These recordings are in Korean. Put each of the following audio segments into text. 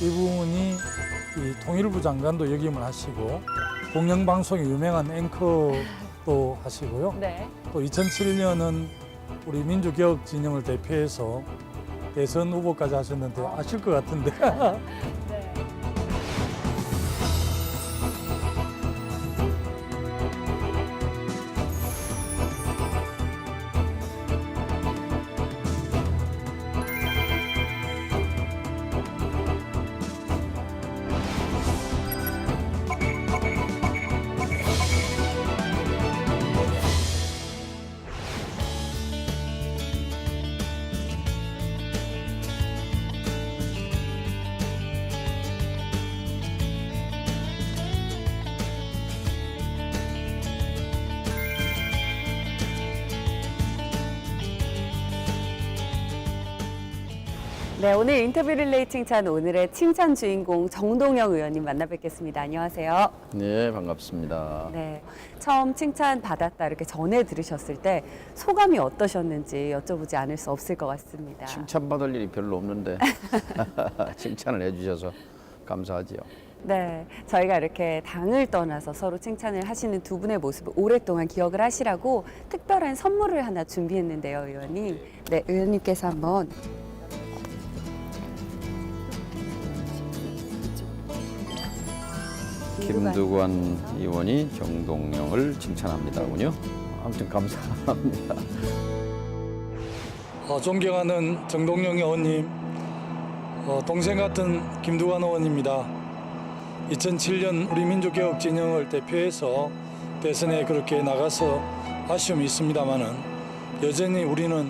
이분이 이 통일부 장관도 역임을 하시고 공영방송의 유명한 앵커도 하시고요. 네. 또 2007년은 우리 민주개혁 진영을 대표해서 대선 후보까지 하셨는데 아실 것 같은데. 네. 네, 오늘 인터뷰 릴레이 칭찬 오늘의 칭찬 주인공 정동영 의원님 만나 뵙겠습니다. 안녕하세요. 네, 반갑습니다. 네, 처음 칭찬 받았다 이렇게 전해 들으셨을 때 소감이 어떠셨는지 여쭤보지 않을 수 없을 것 같습니다. 칭찬받을 일이 별로 없는데 칭찬을 해주셔서 감사하지요. 네, 저희가 이렇게 당을 떠나서 서로 칭찬을 하시는 두 분의 모습을 오랫동안 기억을 하시라고 특별한 선물을 하나 준비했는데요, 의원님. 네, 의원님께서 한번 김두관 의원이 정동영을 칭찬합니다군요. 아무튼 감사합니다. 존경하는 정동영 의원님, 동생 같은 김두관 의원입니다. 2007년 우리 민주개혁 진영을 대표해서 대선에 그렇게 나가서 아쉬움이 있습니다만은 여전히 우리는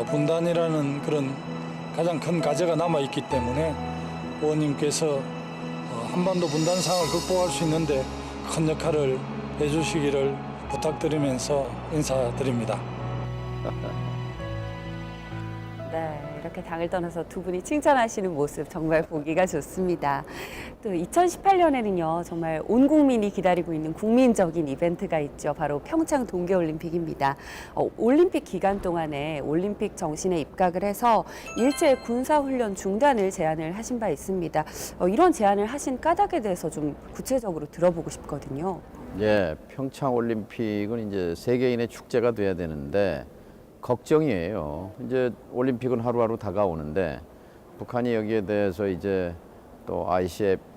분단이라는 그런 가장 큰 과제가 남아 있기 때문에 의원님께서 한반도 분단상을 극복할 수 있는데 큰 역할을 해주시기를 부탁드리면서 인사드립니다. 네, 이렇게 당을 떠나서 두 분이 칭찬하시는 모습 정말 보기가 좋습니다. 또 2018년에는요, 정말 온 국민이 기다리고 있는 국민적인 이벤트가 있죠. 바로 평창 동계올림픽입니다. 올림픽 기간 동안에 올림픽 정신에 입각을 해서 일제 군사훈련 중단을 제안을 하신 바 있습니다. 이런 제안을 하신 까닭에 대해서 좀 구체적으로 들어보고 싶거든요. 예, 평창 올림픽은 이제 세계인의 축제가 돼야 되는데 걱정이에요. 이제 올림픽은 하루하루 다가오는데 북한이 여기에 대해서 이제 또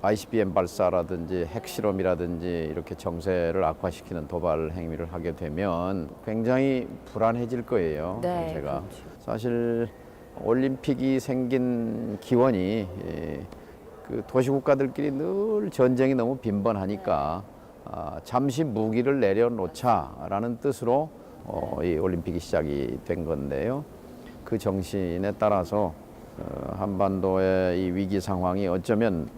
ICBM 발사라든지 핵실험이라든지 이렇게 정세를 악화시키는 도발 행위를 하게 되면 굉장히 불안해질 거예요. 네, 제가 그렇죠. 사실 올림픽이 생긴 기원이 그 도시국가들끼리 늘 전쟁이 너무 빈번하니까 잠시 무기를 내려놓자라는 뜻으로 이 올림픽이 시작이 된 건데요. 그 정신에 따라서 한반도의 이 위기 상황이 어쩌면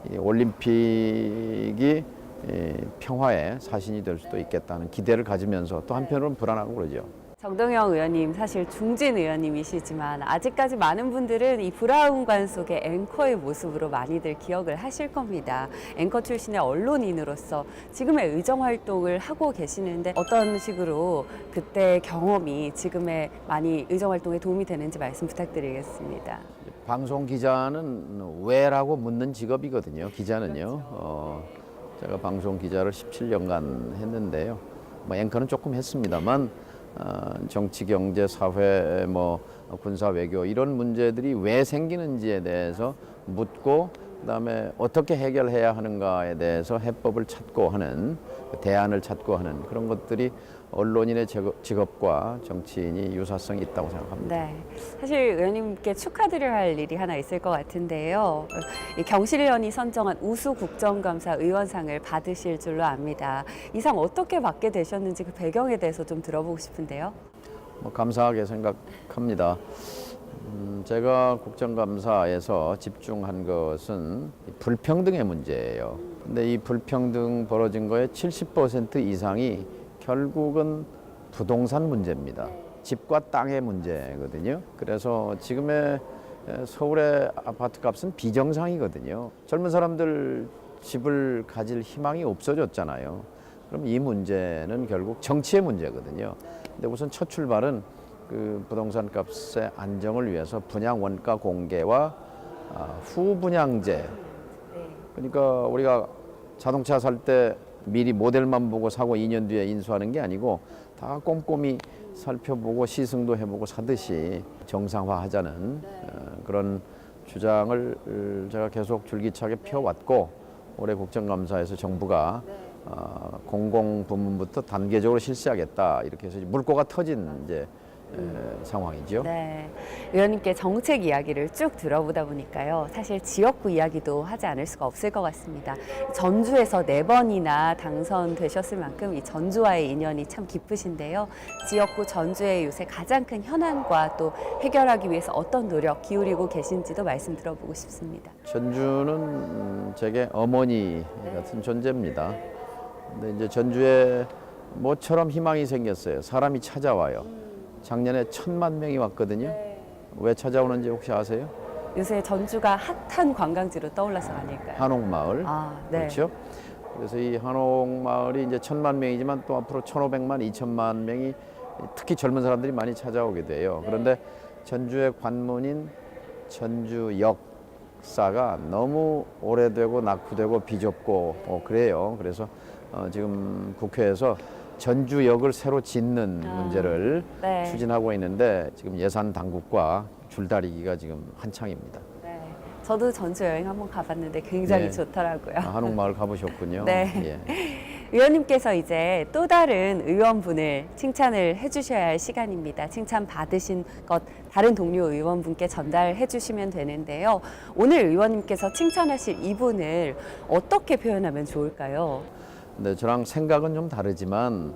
이 올림픽이 평화의 사신이 될 수도 있겠다는 기대를 가지면서 또 한편으로는 불안하고 그러죠. 정동영 의원님, 사실 중진 의원님이시지만 아직까지 많은 분들은 이 브라운관 속의 앵커의 모습으로 많이들 기억을 하실 겁니다. 앵커 출신의 언론인으로서 지금의 의정활동을 하고 계시는데 어떤 식으로 그때 경험이 지금의 많이 의정활동에 도움이 되는지 말씀 부탁드리겠습니다. 방송 기자는 왜라고 묻는 직업이거든요. 기자는요. 제가 방송 기자를 17년간 했는데요. 뭐 앵커는 조금 했습니다만 정치, 경제, 사회, 군사, 외교 이런 문제들이 왜 생기는지에 대해서 묻고 그다음에 어떻게 해결해야 하는가에 대해서 해법을 찾고 하는 대안을 찾고 하는 그런 것들이 언론인의 직업과 정치인이 유사성이 있다고 생각합니다. 네, 사실 의원님께 축하드려야 할 일이 하나 있을 것 같은데요. 이 경실련이 선정한 우수 국정감사 의원상을 받으실 줄로 압니다. 이 상 어떻게 받게 되셨는지 그 배경에 대해서 좀 들어보고 싶은데요. 감사하게 생각합니다. 제가 국정감사에서 집중한 것은 불평등의 문제예요. 근데 이 불평등 벌어진 거의 70% 이상이 결국은 부동산 문제입니다. 집과 땅의 문제거든요. 그래서 지금의 서울의 아파트 값은 비정상이거든요. 젊은 사람들 집을 가질 희망이 없어졌잖아요. 그럼 이 문제는 결국 정치의 문제거든요. 근데 우선 첫 출발은 그 부동산 값의 안정을 위해서 분양 원가 공개와 후분양제. 그러니까 우리가 자동차 살 때 미리 모델만 보고 사고 2년 뒤에 인수하는 게 아니고 다 꼼꼼히 살펴보고 시승도 해보고 사듯이 정상화하자는 그런 주장을 제가 계속 줄기차게 펴왔고 올해 국정감사에서 정부가 공공부문부터 단계적으로 실시하겠다 이렇게 해서 물꼬가 터진 이제 상황이죠. 네, 의원님께 정책 이야기를 쭉 들어보다 보니까요. 사실 지역구 이야기도 하지 않을 수가 없을 것 같습니다. 전주에서 4번이나 당선되셨을 만큼 이 전주와의 인연이 참 깊으신데요. 지역구 전주의 요새 가장 큰 현안과 또 해결하기 위해서 어떤 노력 기울이고 계신지도 말씀 들어보고 싶습니다. 전주는 제게 어머니 같은 존재입니다. 근데 이제 전주에 모처럼 희망이 생겼어요. 사람이 찾아와요. 작년에 1,000만 명이 왔거든요. 왜 찾아오는지 혹시 아세요? 요새 전주가 핫한 관광지로 떠올라서 아닐까요? 한옥마을. 네. 그렇죠? 그래서 이 한옥마을이 이제 1,000만 명이지만 또 앞으로 1,500만, 2,000만 명이 특히 젊은 사람들이 많이 찾아오게 돼요. 그런데 전주의 관문인 전주 역사가 너무 오래되고 낙후되고 비좁고 그래요. 그래서 지금 국회에서 전주역을 새로 짓는 문제를 네. 추진하고 있는데 지금 예산 당국과 줄다리기가 지금 한창입니다. 네. 저도 전주 여행 한번 가봤는데 굉장히 네. 좋더라고요. 한옥마을 가보셨군요. 네. 예. 의원님께서 이제 또 다른 의원분을 칭찬을 해주셔야 할 시간입니다. 칭찬 받으신 것 다른 동료 의원분께 전달해 주시면 되는데요. 오늘 의원님께서 칭찬하실 이분을 어떻게 표현하면 좋을까요? 근데 저랑 생각은 좀 다르지만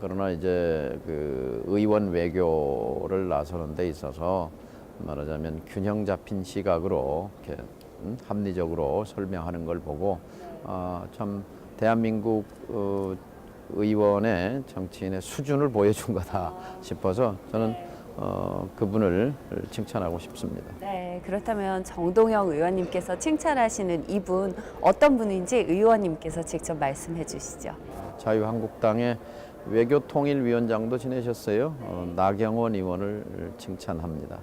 그러나 이제 그 의원 외교를 나서는 데 있어서 말하자면 균형 잡힌 시각으로 이렇게 합리적으로 설명하는 걸 보고 참 대한민국 의원의 정치인의 수준을 보여준 거다 싶어서 저는 그분을 칭찬하고 싶습니다. 네, 그렇다면 정동영 의원님께서 칭찬하시는 이분 어떤 분인지 의원님께서 직접 말씀해 주시죠. 자유한국당의 외교통일위원장도 지내셨어요. 나경원 의원을 칭찬합니다.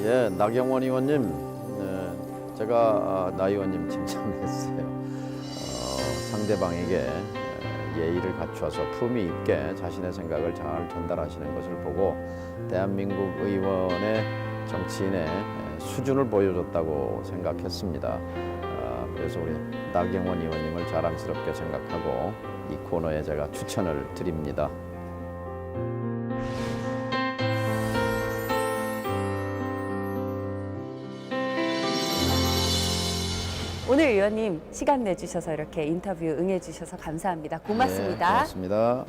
예, 나경원 의원님, 제가 나 의원님 칭찬했어요. 상대방에게 예의를 갖춰서 품위 있게 자신의 생각을 잘 전달하시는 것을 보고 대한민국 의원의 정치인의 수준을 보여줬다고 생각했습니다. 그래서 우리 나경원 의원님을 자랑스럽게 생각하고 이 코너에 제가 추천을 드립니다. 오늘 의원님 시간 내주셔서 이렇게 인터뷰 응해주셔서 감사합니다. 고맙습니다. 네, 고맙습니다.